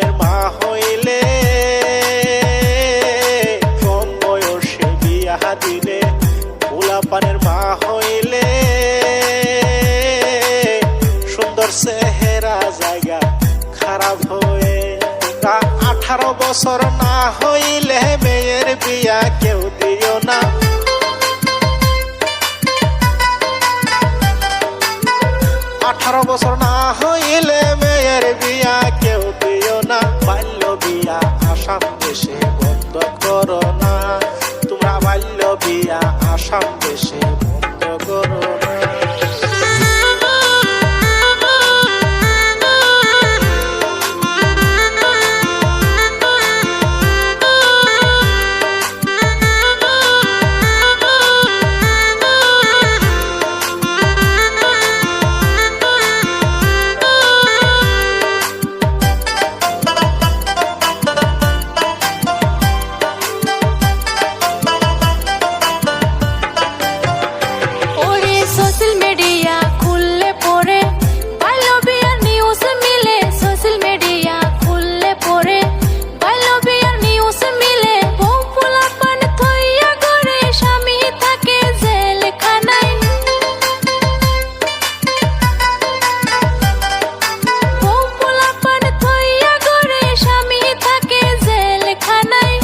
পোলাপানের মা হইলে কম বয়সে বিয়া দিলে, পোলাপানের মা হইলে সুন্দর চেহারা জায়গা খারাপ হয়ে। 18 বছর না হইলে মেয়ের বিয়া কেউ দিও না। 18 বছর না হইলে মেয়ের বিয়া কেউ দিও না। বাল্য বিয়া আসাম দেশে বন্ধ করো না, তোমরা বাল্য বিয়া আসাম দেশে বন্ধ করো না।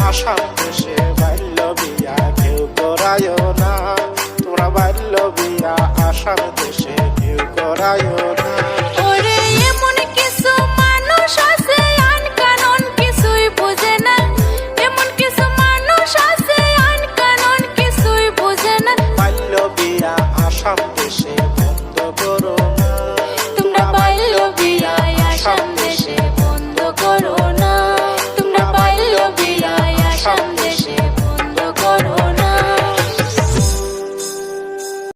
আসাম দেশে বাল্য বিয়া কেউ করায়ও না, তোমরা বাল্য বিয়া আসাম